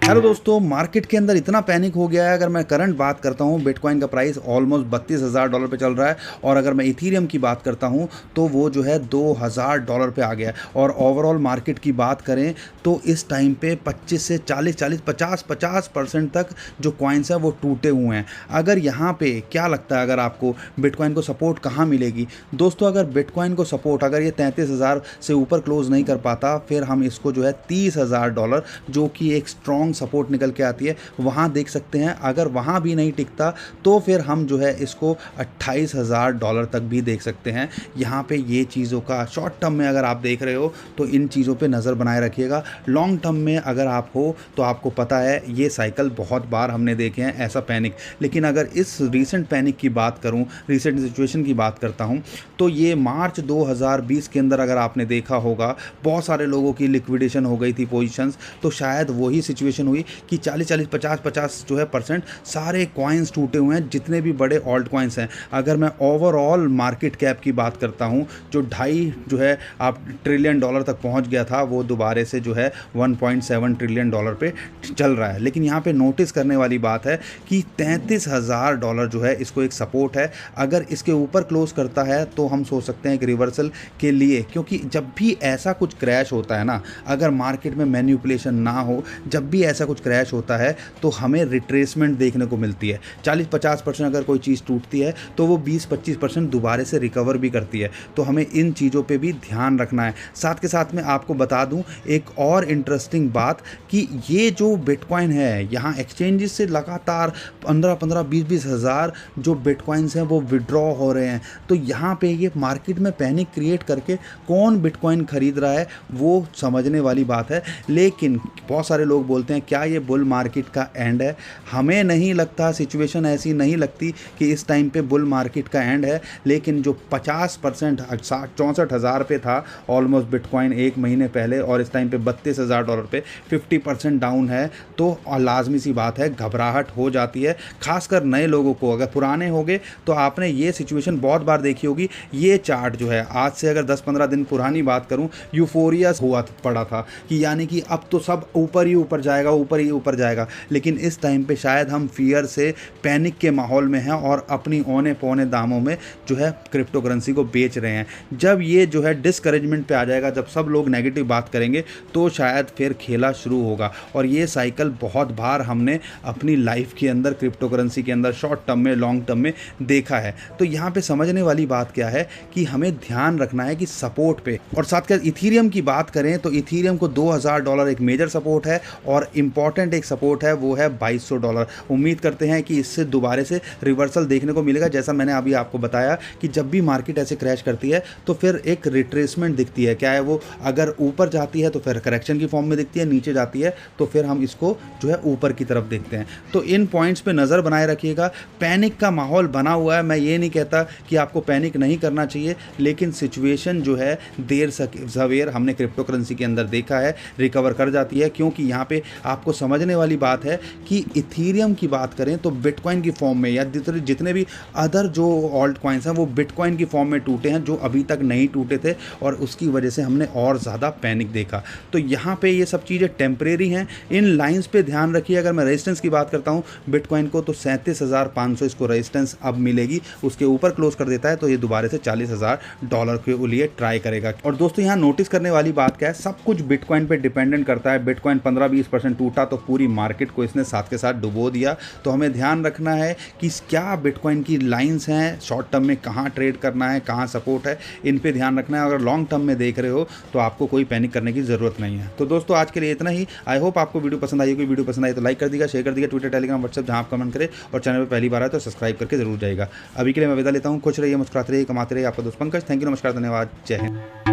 Hello दोस्तों, market के अंदर इतना पैनिक हो गया है। अगर मैं करंट बात करता हूँ, बिटकॉइन का प्राइस ऑलमोस्ट $32,000 पे चल रहा है। और अगर मैं इथीरियम की बात करता हूँ तो वो जो है $2,000 पे आ गया है। और ओवरऑल मार्केट की बात करें तो इस टाइम पे 25 से 40-50% तक जो कॉइन्स हैं वो टूटे हुए हैं। अगर यहाँ पे क्या लगता है, अगर आपको बिटकॉइन को सपोर्ट कहाँ मिलेगी दोस्तों? अगर बिटकॉइन को सपोर्ट अगर ये 33,000 से ऊपर क्लोज नहीं कर पाता, फिर हम इसको जो है $30,000 जो कि एक स्ट्रॉन्ग सपोर्ट निकल के आती है वहाँ देख सकते हैं। अगर वहाँ भी नहीं टिकता तो फिर हम जो है इसको $28,000 तक भी देख सकते हैं। यहाँ पे ये चीज़ों का शॉर्ट टर्म में अगर आप देख रहे हो तो इन चीज़ों पे नज़र बनाए रखिएगा। लॉन्ग टर्म में अगर आप हो तो आपको पता है ये साइकिल बहुत बार हमने देखे हैं ऐसा पैनिक। लेकिन अगर इस रीसेंट पैनिक की बात करूँ, रीसेंट सिचुएशन की बात करता हूँ, तो ये मार्च 2020 के अंदर अगर आपने देखा होगा बहुत सारे लोगों की लिक्विडेशन हो गई थी पोजीशंस। तो शायद वही सिचुएशन हुई कि 40-40 50-50 जो है परसेंट सारे कॉइन्स टूटे हुए हैं, जितने भी बड़े ऑल्ट कॉइन्स हैं। अगर मैं ओवरऑल मार्केट कैप की बात करता हूं, जो 2.5 जो है आप ट्रिलियन डॉलर तक पहुंच गया था, वो दोबारे से जो है 1.7 ट्रिलियन डॉलर पे चल रहा है। लेकिन यहाँ पे नोटिस करने वाली बात है कि $33,000 जो है इसको एक सपोर्ट है। अगर इसके ऊपर क्लोज करता है तो हम सोच सकते हैं एक रिवर्सल के लिए, क्योंकि जब भी ऐसा कुछ क्रैश होता है ना, अगर मार्केट में मैनिपुलेशन ना हो, जब भी ऐसा कुछ क्रैश होता है तो हमें रिट्रेसमेंट देखने को मिलती है। 40-50% अगर कोई चीज़ टूटती है तो वो 20-25% दोबारे से रिकवर भी करती है। तो हमें इन चीज़ों पे भी ध्यान रखना है। साथ के साथ में आपको बता दूं एक और इंटरेस्टिंग बात कि ये जो बिटकॉइन है, यहाँ एक्सचेंजेस से लगातार 15-20 हज़ार जो बिटकॉइंस हैं वो विड्रॉ हो रहे हैं। तो यहाँ पे ये मार्केट में पैनिक क्रिएट करके कौन बिटकॉइन खरीद रहा है वो समझने वाली बात है। लेकिन बहुत सारे लोग बोलते हैं क्या ये बुल मार्केट का एंड है? हमें नहीं लगता, सिचुएशन ऐसी नहीं लगती कि इस टाइम पे बुल मार्केट का एंड है। लेकिन जो 50% 64,000 पे था ऑलमोस्ट बिटकॉइन एक महीने पहले, और इस टाइम पे $32,000 पे 50% डाउन है, तो लाजमी सी बात है घबराहट हो जाती है, खासकर नए लोगों को। अगर पुराने होंगे तो आपने ये सिचुएशन बहुत बार देखी होगी। ये चार्ट जो है आज से अगर 10-15 दिन पुरानी बात करूं, यूफोरिया हुआ पड़ा था कि यानी कि अब तो सब ऊपर ही ऊपर जाएगा, ऊपर ही ऊपर जाएगा। लेकिन इस टाइम पे शायद हम फियर से पैनिक के माहौल में हैं और अपनी औने पौने दामों में जो है क्रिप्टो करेंसी को बेच रहे हैं। जब ये जो है डिस्करेजमेंट पे आ जाएगा, जब सब लोग नेगेटिव बात करेंगे, तो शायद फिर खेला शुरू होगा। और ये साइकिल बहुत बार हमने अपनी लाइफ के अंदर क्रिप्टो करेंसी के अंदर शॉर्ट टर्म में, लॉन्ग टर्म में देखा है। तो यहाँ पे समझने वाली बात क्या है कि हमें ध्यान रखना है कि सपोर्ट पे। और साथ के इथीरियम की बात करें तो इथीरियम को $2,000 एक मेजर सपोर्ट है, और इंपॉर्टेंट एक सपोर्ट है वो है $2,200। उम्मीद करते हैं कि इससे दोबारा से रिवर्सल देखने को मिलेगा। जैसा मैंने अभी आपको बताया कि जब भी मार्केट ऐसे क्रैश करती है तो फिर एक रिट्रेसमेंट दिखती है। क्या है वो? अगर ऊपर जाती है तो फिर करेक्शन की फॉर्म में दिखती है, नीचे जाती है तो फिर हम इसको जो है ऊपर की तरफ देखते हैं। तो इन पॉइंट्स पे नज़र बनाए रखिएगा। पैनिक का माहौल बना हुआ है, मैं ये नहीं कहता कि आपको पैनिक नहीं करना चाहिए, लेकिन सिचुएशन जो है देर सवेर हमने क्रिप्टो करेंसी के अंदर देखा है रिकवर कर जाती है। क्योंकि यहाँ पे आपको समझने वाली बात है कि इथीरियम की बात करें तो बिटकॉइन की फॉर्म में या जितने भी अदर जो ऑल्ट कॉइन्स हैं वो बिटकॉइन की फॉर्म में टूटे हैं, जो अभी तक नहीं टूटे थे, और उसकी वजह से हमने और ज़्यादा पैनिक देखा। तो यहाँ पे ये सब चीज़ें टेम्परेरी हैं। इन लाइंस पे ध्यान रखिए। अगर मैं रेजिस्टेंस की बात करता हूँ बिटकॉइन को, तो 37,500 इसको रेजिस्टेंस अब मिलेगी। उसके ऊपर क्लोज कर देता है तो ये दोबारा से $40,000 के लिए ट्राई करेगा। और दोस्तों यहाँ नोटिस करने वाली बात क्या है, सब कुछ बिटकॉइन पे डिपेंडेंट करता है। बिटकॉइन 15-20% टूटा तो पूरी मार्केट को इसने साथ के साथ डुबो दिया। तो हमें ध्यान रखना है कि क्या बिटकॉइन की लाइंस हैं, शॉर्ट टर्म में कहाँ ट्रेड करना है, कहाँ सपोर्ट है, इन पे ध्यान रखना है। अगर लॉन्ग टर्म में देख रहे हो तो आपको कोई पैनिक करने की ज़रूरत नहीं है। तो दोस्तों आज के लिए इतना ही। आई होप आपको वीडियो पसंद आई होगी। वीडियो पसंद आई तो लाइक कर दीजिएगा, शेयर कर दीजिएगा, ट्विटर, टेलीग्राम, व्हाट्सएप जहाँ आप कमेंट करें, और चैनल पर पहली बार आए तो सब्सक्राइब करके जरूर जाएगा। अभी के लिए मैं विदा लेता हूँ। खुश रहिए, मुस्कुराते रहिए, कमाते रहिए। आपका दोस्त पंकज। थैंक यू, नमस्कार, धन्यवाद, जय हिंद।